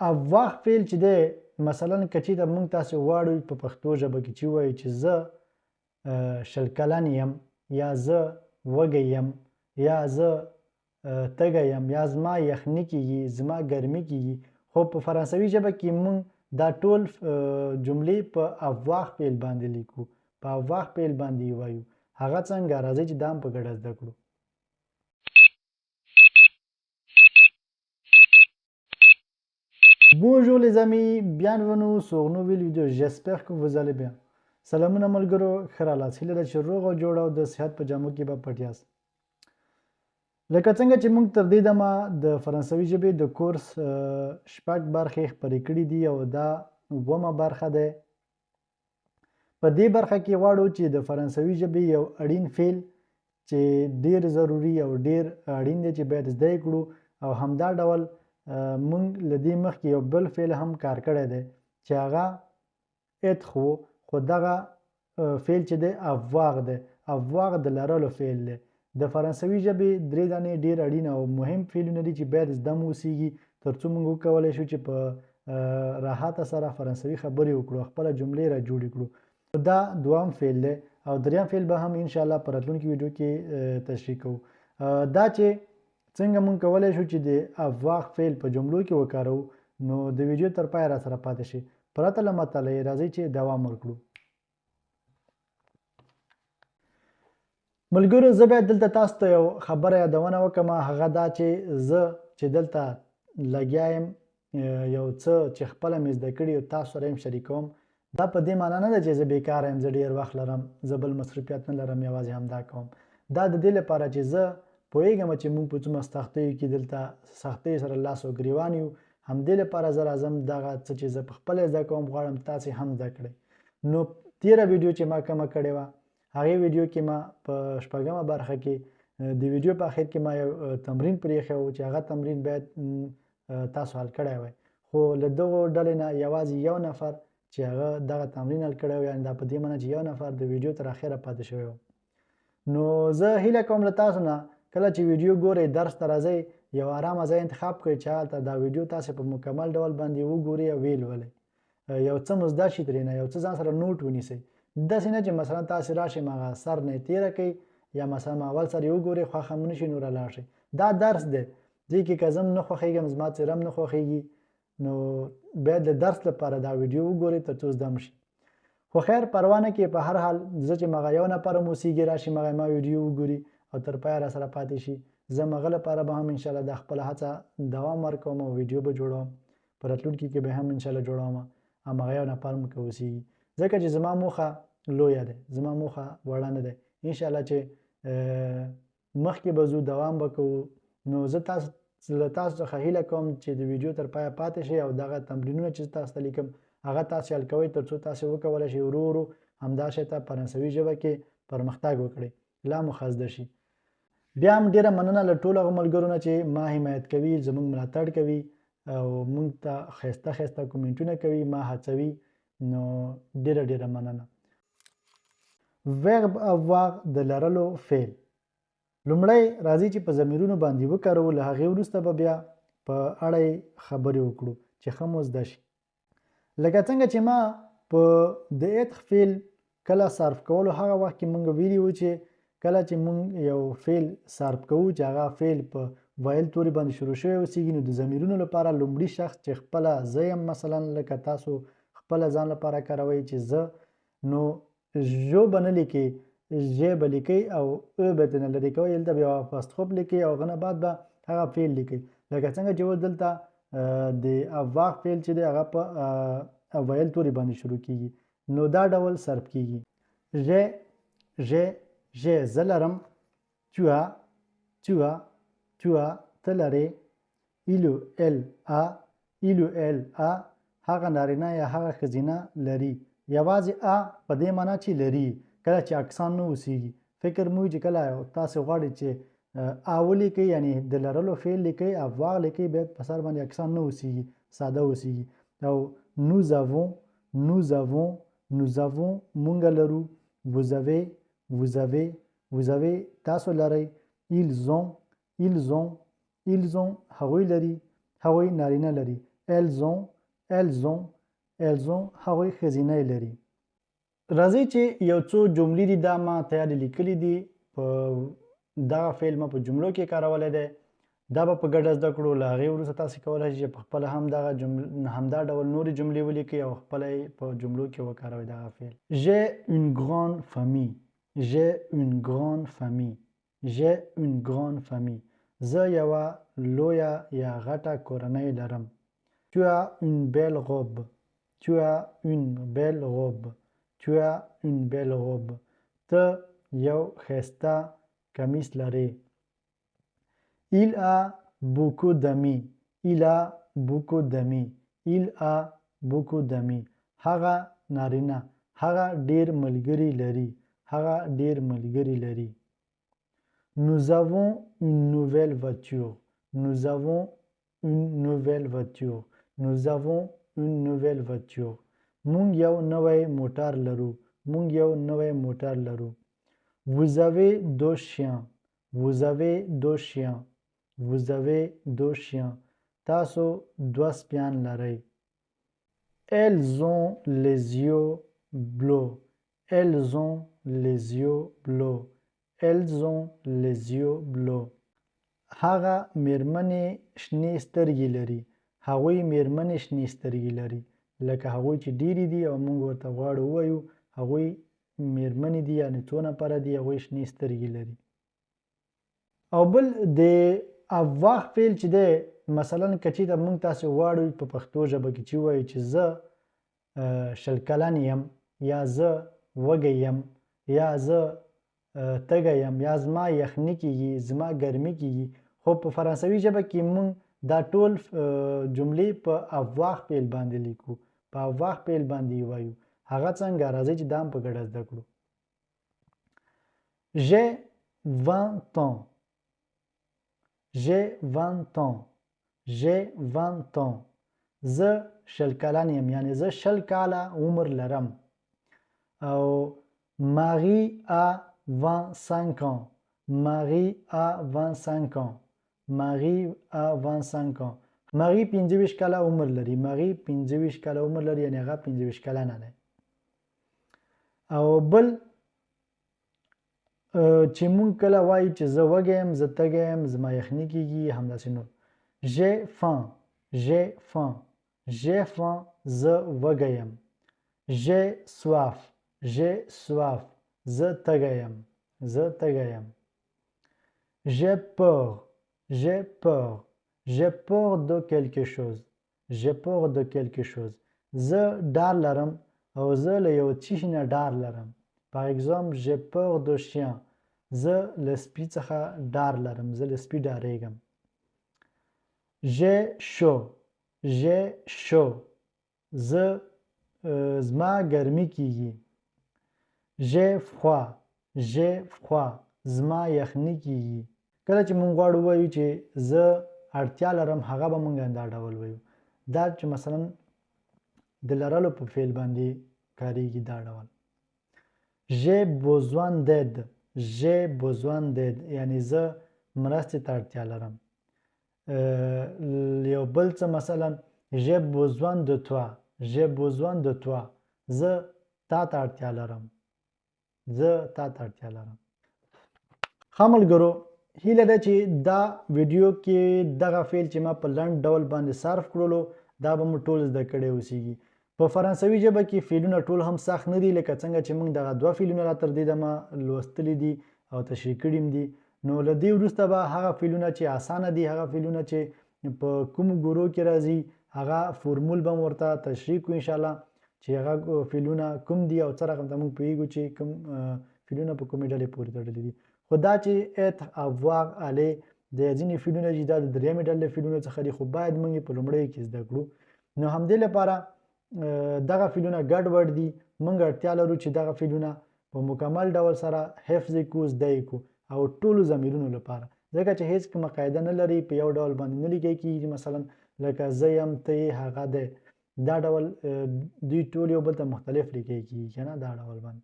avoir فعل چې دی مثلا که چېرته موږ تاسې غواړو په پښتو ژبه کې چې ووایو چې زه شل کلن یم یا زه وږی یم یا زه تږی یم یا زما یخني کېږي زما ګرمي کېږي خو په فرانسوي ژبه کې موږ دا ټول جملې په avoir فعل باندې لیکو په avoir فعل باندې وایو هغه څنګه راځي چې دا هم په ګډه زده کړو Bonjour les amis, bienvenue sur une nouvelle vidéo. J'espère que vous allez bien. سلامونه ملګرو ښه راغلاست. هیله ده چې روغ او جوړ او د صحت په جامو کې به پټ یاست. لکه څنګه چې موږ تر دې دمه د فرانسوي ژبې د کورس شپږ برخې خپرې کړي دي او دا اوومه برخه ده. په دې برخه کې غواړو چې د فرانسوي ژبې یو اړین فعل چې ډیر ضروري او ډیر اړین دی چې باید زده کړو او همدا ډول موږ له دې مخکې یو بل فعل هم کار کړی دی چې هغه être خو دغه فعل چې دی avoir دی avoir د لرلو فعل دی د فرانسوي ژبې درې دانې ډیر اړین او مهم فعلونه دي چې باید زده مو اوسیږي ترڅو موږ وکولی شو چې په راحته سره فرانسوي خبرې وکړو خپله جملې را جوړې کړو دا دوام فعل دی او دریم فعل به هم انشاءالله په راتلونکي ویډیو کې تشریح کوو دا چې څنګه موږ کولی شو چې د avoir فعل په جملو کې وکاروو نو د ویډیو تر پایه را سره پاتې شي پرته له مطالعې راځئ چې دوام ورکړو ملګرو زه باید دلته تاسو ته یو خبره یادونه وکړم هغه دا چې زه چې دلته لګیا یم یو څه چې خپله مې زده کړي او تاسو سره یې شریکوم دا په دې معنا نه ده چې زه بیکاره یم زه ډېر وخت لرم زه بل مصروفیت نه لرم یوازې همدا کوم دا د دې لپاره چې زه پوهېږم چې موږ په څومره سختیو کې دلته سختیو سره لاس او ګریوان یو همدې لپاره زه راځم دغه څه چې زه پخپله زده کوم غواړم تاسې هم زده کړئ نو تېره ویډیو چې ما کومه کړې وه هغې ویډیو کې ما په شپږمه برخه کې د ویډیو په اخر کې ما یو تمرین پرېښی و چې هغه تمرین باید تاسو حل کړی وای خو له دغو ډلې نه یوازې یو نفر چې هغه دغه تمرین حل کړی و یعنې دا په دې معنی چې یو نفر د ویډیو تر اخره پاتې شوی و نو زه هیله کوم له تاسو نه کله چې ویډیو ګورئ درس ته راځئ یو ارامه ځای انتخاب کړئ چې هلته دا ویډیو تاسې په مکمل ډول باندې وګورئ او ویې لولئ یو څه مو زده شي ترېنه یو څه ځان سره نوټ ونیسئ داسې نه چې مثلا تاسې راشئ هغه سر نه یې تېره کوئ یا مثلا اول سر یې وګورئ خوښه مو نه شي نو رالاړ شئ دا درس دی دې کې که زه نه خوښېږم زما څېره هم نه خوښېږي نو باید د درس لپاره دا ویډیو وګورئ تر څو زده م شي خو خیر پروا نه کې په هر حال زه چې مغه یو نفر هم اوسیږي راشي مغه ما ویډیو وګوري او تر پایه را سره پاتې شي زه مغه لپاره به هم انشاءالله د خپله هڅه دوام ورکوم او ویډیو به جوړوم په راتلونکي کې به هم انشاءالله جوړوم همغه یو نفر هم که اوسیږي ځکه چې زما موخه لویه دی زما موخه وړه نه دی انشاءالله چې مخکې به ځو دوام به کوو نو زه له تاسو څخه هیله کوم چې د ویډیو تر پایه پاتې شئ او دغه تمرینونه چې تاسو ته لیکم هغه تاسې حل کوئ تر څو تاسې وکولی شئ ورو ورو همدا شی ته فرانسوي ژبه کې پرمختګ وکړئ لا مو ښه زده شي بیا هم ډېره مننه له ټولو هغو ملګرو نه چې ما حمایت کوي زموږ ملاتړ کوي او موږ ته ښایسته ښایسته کومنټونه کوي ما هڅوي نو ډېره ډېره مننه verb avoir د لرلو فعل لومړی راځي چې په ضمیرونو باندې وکاروو له هغې وروسته به بیا په اړه یې خبرې وکړو چې ښه مو زده شي لکه څنګه چې ما په د être فعل کله صرف کولو هغه وخت کې موږ ویلي وو چې کله چې موږ یو فعل صرف کوو چې هغه فعل په وایل تورې باندې شروع شوی اوسیږي نو د ضمیرونو لپاره لومړي شخص چې خپله زه یم مثلا لکه تاسو خپله ځان لپاره کاروئ چې زه نو ژو به نه لیکئ ژ به لیکئ او ا به ترې نه لرې کوئ دلته بیا اپاستروف لیکئ او هغه نه بعد به هغه فعل لیکئ لکه څنګه چې اوس دلته د avoir فعل چې دی هغه په وایل تورې باندې شروع کیږي نو دا ډول صرف کیږي ژ زه لرم tu as ته لرې il ou elle a هغه نارینه یا هغه ښځینه لري یوازې ا په دې معنا چې لري کله چې اکسان نه اوسیږي فکر مو چې کله تاسو غواړئ چې ا ولیکئ یعنی د لرلو فعل لیکئ avoir لیکئ باید په سر باندې اکسان نه اوسیږي ساده اوسیږي او nous avons مونږ لرو vous avez تاسو لرئ ils ont هغوی لري هغوی نارینه لري elles ont هغوی ښځینی لري. راځئ چې یو څو جملې دي دا ما تیارې لیکلي دي په دغه فعل ما په جملو کې کارولی دی. دا به په ګډه زده کړو. له هغې وروسته تاسې کولی شئ چې په خپله هم همدا ډول نورې جملې ولیکئ او خپله یې په جملو کې وکاروئ دغه فعل. J'ai une grande famille. J'ai une grande famille. J'ai une grande famille. زه یوه لویه یا غټه کورنۍ لرم. Tu as une belle robe. Tu as une belle robe. Tu as une belle robe. ته یو ښایسته کمیس لرې. Il a beaucoup d'amis. Il a beaucoup d'amis. Il a beaucoup d'amis. هغه نارینه هغه ډیر ملګري لري. هغه ډیر ملګري لري. Nous avons une nouvelle voiture. Nous avons une nouvelle voiture. Nous avons une nouvelle voiture. مونږ یو نوی موټر لرو. مونږ یو نوی موټر لرو. Vous avez deux chiens. Vous avez deux chiens. Vous avez deux chiens. تاسو دوه سپیان لرئ. Elles ont les yeux bleus. Elles ont les yeux bleus. Elles ont les yeux bleus. هغه میرمنې شنې سترګې لري. هغوی میرمنې شنې سترګې لري. لکه هغوی چې ډېرې دي او موږ ورته غواړو ووایو هغوی میرمنې دي یعنې څو نفره دي هغوی شنې سترګې لري. او بل د avoir فعل چې دی مثلا که چېرته موږ تاسې غواړو په پښتو ژبه کې چې ووایو چې زه شل کلن یم یا زه وږی یم یا زه تږی یم یا زما یخني کېږي زما ګرمي کېږي خو په فرانسوي ژبه کې موږ دا ټول جملې په avoir فعل باندې لیکو. په avoir فعل باندې یې وایو. هغه څنګه راځئ چې دا هم په ګډه زده کړو. J'ai 20 ans. J'ai 20 ans. J'ai 20 ans. زه شل کلن یم یعنې زه شل کاله عمر لرم. او Marie a 25 ans. Marie a 25 ans. Marie a 25 ans. Marie 25 کاله عمر لري. Marie 25 کاله عمر لري یعنې هغه 25 کلنه دی. او بل چې مونږ کله وایو چې زه وږی یم زه تږی یم زما یخني کېږي همداسې نور. J'ai faim. J'ai faim. J'ai faim. زه وږی یم. J'ai soif. J'ai soif. زه تږی یم. زه تږی یم. J'ai peur. J'ai peur. J'ai peur de quelque chose. J'ai peur de quelque chose. زه ډار لرم او زه له یو څه نه ډار لرم. Par exemple, j'ai peur de chien. زه له سپي څخه ډار لرم. زه له سپي ډارېږم. J'ai chaud. J'ai chaud. زه زما ګرمي کېږي. J'ai froid. J'ai froid. زما یخني کېږي. کله چې مونږ غواړو ووایو چې زه اړتیا لرم هغه به مونږ دا ډول وایو. دا چې مثلا د لرلو په فعل باندې کاریږي دا ډول. J'ai besoin d'aide. J'ai besoin d'aide. یعنې زه مرستې ته اړتیا لرم. یو بل څه مثلا J'ai besoin de toi. J'ai besoin de toi. زه تا ته اړتیا لرم. زه تا ته اړتیا لرم. ښه ملګرو هیله ده چې دا ویډیو کې دغه فعل چې ما په لنډ ډول باندې صرف کړلو دا به مو ټول زده کړی اوسیږي. په فرانسوي ژبه کې فعلونه ټول هم سخت نه دي لکه څنګه چې موږ دغه دوه فعلونه را تر دې دمه لوستلي دي او تشریح کړي هم دي. نو له دې وروسته به هغه فعلونه چې اسانه دي هغه فعلونه چې په کومو ګورو کې راځي هغه فورمول به ورته تشریح کړو انشاءالله چې هغه فعلونه کوم دي او څه رقم ته موږ پوهیږو چې کوم فعلونه په کومې ډلې پورې تړلي دي. خو دا چې être avoir aller د ځینې فعلونه چې دا د درېیمې ډلې فعلونو څخه دي خو باید موږ یې په لومړیو کې زده کړو. نو همدې لپاره دغه فعلونه ګډ وډ دي. موږ اړتیا لرو چې دغه فعلونه په مکمل ډول سره حفظ یې کړو زده یې کړو او ټولو ضمیرونو لپاره ځکه چې هیڅ کومه قاعده نه لري په یو ډول باندې نه لیکل کېږي. مثلا لکه زه یم ته یې هغه دی دا ډول دوی ټول یو بل ته مختلف لیکل کېږي که نه دا ډول باندې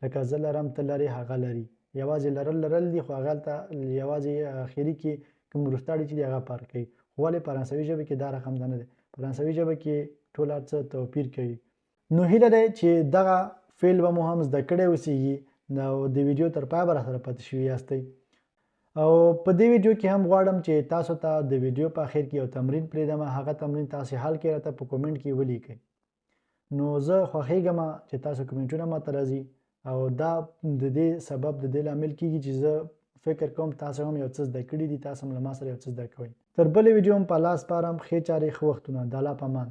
لکه زه لرم ته لرې هغه لري یوازې لرل دي خو هغه ته یوازې اخري کې کوم وروستاړي چې دي هغه فرق کوي. خو ولې فرانسوي ژبې کې دا رقم ده نه دی. فرانسوي ژبه کې ټول هر څه توپیر کوي. نو هیله ده چې دغه فعل به مو هم زده کړی اوسیږي او د ویډیو تر پایه به راسره پاتې شوي یاستئ. او په دې ویډیو کې هم غواړم چې تاسو ته د ویډیو په اخر کې یو تمرین پرېږدم، هغه تمرین تاسې حل کړئ راته په کومنټ کې ولیکئ. نو زه خوښیږم چې تاسو کومنټونه ماته راځي او دا د دې سبب د دې لامل کیږي چې زه فکر کوم تاسو هم یو څه زده کړي دي، تاسو هم له ما سره یو څه زده کوئ. تر بلې ویډیو هم په الله سپارم. ښې چارې ښه وختونه. د الله په امان.